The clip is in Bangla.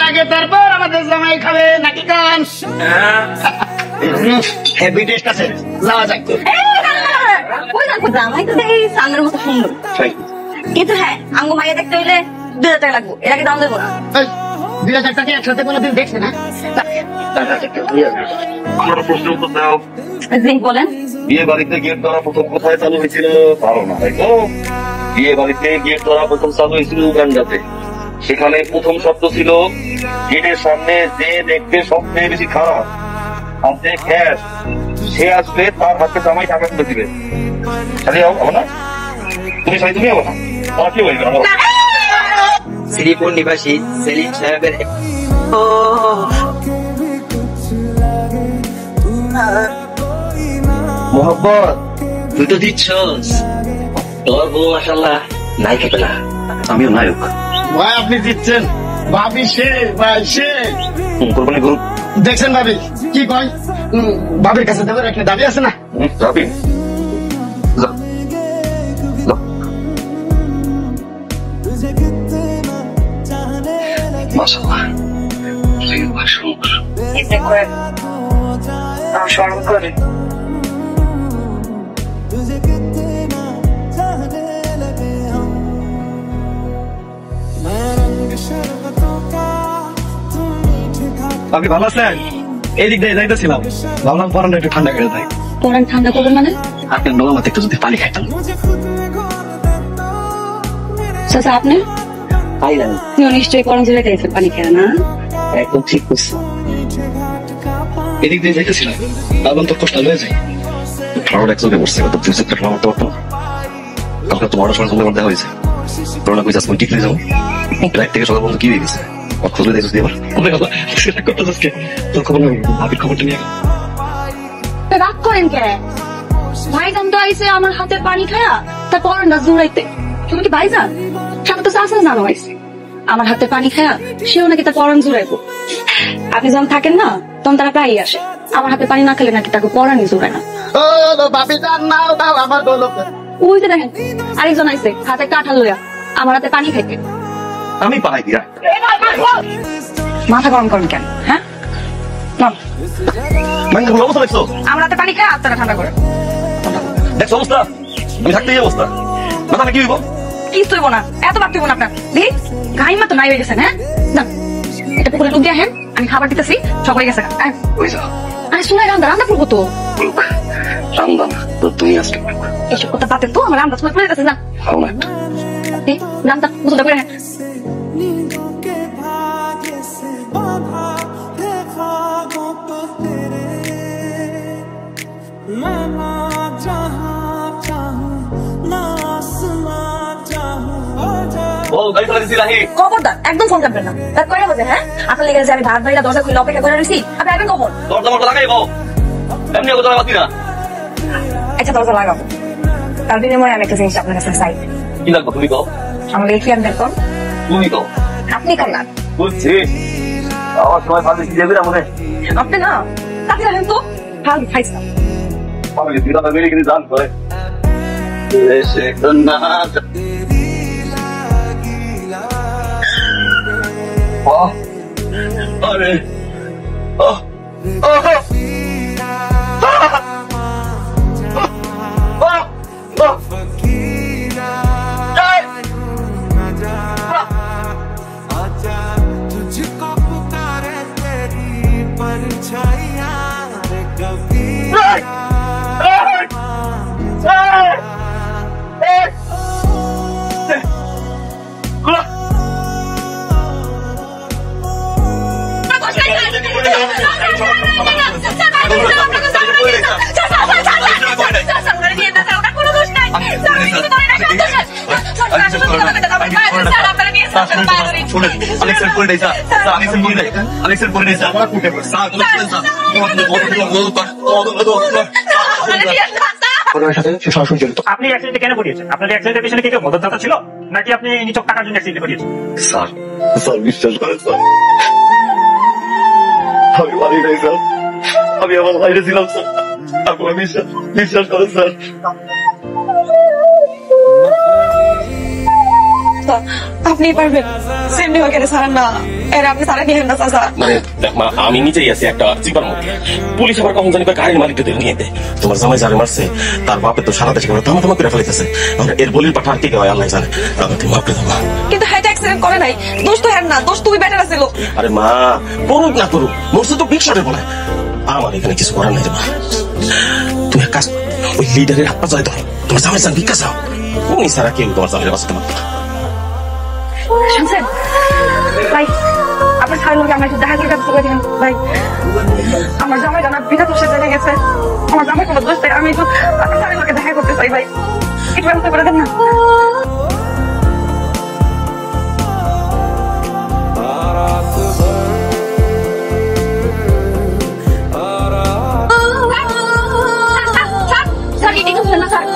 লাগে তারপর আমাদের জামাই খাবে নাকি গান হেভি টেস্ট আছে যাওয়া যাক জামাই তো দেখি চাঁদের মতো সুন্দর কিন্তু হ্যাঁ আঙ্গু মাইয়া দেখতে হইলে 2000 টাকা লাগবো এর আগে দাম দেবো না 2000 টাকা একসাথে কোনোদিন দেখছে না আমার প্রশ্ন উত্তর দাও বলেন বিয়ে বাড়িতে গেট ধরা প্রথম কোথায় চালু হয়েছিল পারো না তাই তো বিয়ে বাড়িতে গেট ধরা প্রথম চালু হয়েছিল উগান্ডাতে সেখানে প্রথম শব্দ ছিল গেটের সামনে যে দেখতে সবচেয়ে বেশি খারাপ হাতে ক্যাশ সে আসবে তার হাতে জামাই টাকা তুলে দিবে সাথে হবো না তুমি সাথে তুমি হবো না তোমার কি বলবে শ্রীপুর নিবাসী সেলিম সাহেবের মোহাম্মদ তুই তো দিচ্ছস তোর বউ মাশাআল্লাহ নায়ক হবে না আমিও নায়ক ভাই আপনি দিচ্ছেন ভাবি সে ভাই সে কোরবানি গরু দেখছেন ভাবি কি কয় ভাবির কাছে দেবের একটা দাবি আছে না যাবি মাশাআল্লাহ স্মরণ করে আপনি ভালো আছেন? এই দিক দিয়ে যাইতেছিলাম, ভাবলাম পরানটা একটু ঠান্ডা করে দেয়। পরান ঠান্ডা করবেন মানে? আপনার নরমাতে একটু যদি পানি খাইতাম। চাচা আপনি? নিশ্চয়ই পরান জেলে খাইছেন পানি খেয়ে না? একদম ঠিক করছি। এদিক দিয়ে যাইতেছিলাম, ভাবলাম তো কষ্ট হয়ে যায়। ফ্লাওয়ার এক চোখে বসছে, তো ফিউচারটা ফ্লাওয়ার তো কালকে তোমার সঙ্গে তোমার দেখা হয়েছে। করোনা কইছে আজকে ঠিক হয়ে যাবো। রাত থেকে সকাল পর্যন্ত কি হয়ে গেছে? খবর দিয়েছিস দিয়ে সেটা করতে আজকে তোর খবর নেই, ভাবির খবরটা নিয়ে রাগ করেন কে? ভাইজান তো আইসে আমার হাতে পানি খায়া তার পরান না জুড়াইতে। তুমি কি ভাইজান? সাথে তো চাচা জানো আইসে আমার হাতে পানি খায়া সেও নাকি তার পরান জুড়াইবো। আপনি যখন থাকেন না তখন তারা প্রায়ই আসে, আমার হাতে পানি না খেলে নাকি তাকে পরানই জুড়ায় না। ভাবি যান না দাও আমার দৌলত। ওই যে দেখেন আরেকজন আইসে হাতে কাঁঠাল লইয়া আমার হাতে পানি খাইতে। আমি পাহাই দিয়া মাথা গরম করেন কেন? হ্যাঁ অবস্থা দেখছো? আমার হাতে পানি খায় আপনারা ঠান্ডা করে দেখছো অবস্থা? আমি থাকতে এই অবস্থা মাথা কি হইব? কি তুইব না, এত ভাব তুইব না আপনার। দেখ ঘাইমা তো নাই হয়ে গেছেন। হ্যাঁ না এটা পুকুরে ডুব দিয়ে হ্যাঁ আমি খাবার দিতেছি সব হয়ে গেছে। আরে শুনে রান্না রান্না করবো তো রান্না তো তুমি আজকে এসব কথা পাতে তো আমার রান্না তোমার করে গেছে না রান্না বুঝতে করে। খবরদার একদম ফোন কাটবেন না। তার কয়টা বাজে? হ্যাঁ আপনার লেগে যে আমি ভাত বাড়িটা দরজা খুলে অপেক্ষা করে রয়েছি, আপনি আগে কখন দরজা লাগাইব? এমনি বাতি না। আচ্ছা দরজা লাগাবো, তার বিনিময়ে আমি একটা জিনিস আপনার কাছে চাই। কি লাগবো তুমি কও? আমাদের এই ফ্রেন্ড দেখুন। তুমি কও? আপনি কেন না বুঝছি আমার সময় ভালো কি দেবে না মনে আপনি না তাকে জানেন তো ভালো খাইছিলাম আমি দিদা মেরে কিনে জান করে এসে না আরে আপনি অ্যাক্সিডেন্টে কেন পড়িয়েছেন? আপনার অ্যাক্সিডেন্টের পেছনে কেউ মদতদাতা ছিল নাকি আপনি নিছক টাকার জন্য অ্যাক্সিডেন্টে পড়িয়েছেন? স্যার স্যার বিশ্বাস করেন স্যার আমি বাড়ি নাই স্যার আমি আমার বাইরে ছিলাম স্যার আপনার বিশ্বাস করেন স্যার। আপনি পারবেন সেমনি ওকে ছাড়েন না এর আপনি ছাড়া নিয়েন না চাচা মানে দেখ মা, আমি নিজেই আছি একটা চিপার মধ্যে। পুলিশ আবার কখন জানি গাড়ির মালিককে ধরে নিয়ে দেয়। তোমার জামাই যারে মারছে তার বাপে তো সারা দেশে তামা তামা করে ফেলাইতেছে। এর বলির পাঠা আর কে হয় আল্লাহ জানে। তুমি মাপতে দাও মা। কিন্তু হ্যাঁ অ্যাক্সিডেন্ট করে নাই, দোষ তো হ্যাঁ না, দোষ তুই বেটার আছিল। আরে মা, করুক না করুক, মরছে তো বিগ শটের বলে। আমার এখানে কিছু করার নাই রে মা। তুমি এক কাজ করো, ওই লিডারের হাত পা জয় ধরো, তোমার জামাই যান ভিক্ষা চাও। উনি ছাড়া কেউ তোমার জামাইয়ের বাঁচাতে পারবে না। শুনছেন ভাই, আপনার ছাড়ের লোক আমার একটু দেখা করে ব্যবস্থা করে দিন ভাই। আমার জামাই জানা বিনা দোষে জেনে গেছে, আমার জামাই কোনো দোষ নেই, আমি একটু আপনার ছাড়ের লোকে দেখা করতে চাই ভাই, একটু ব্যবস্থা করে দেন না। স্যার,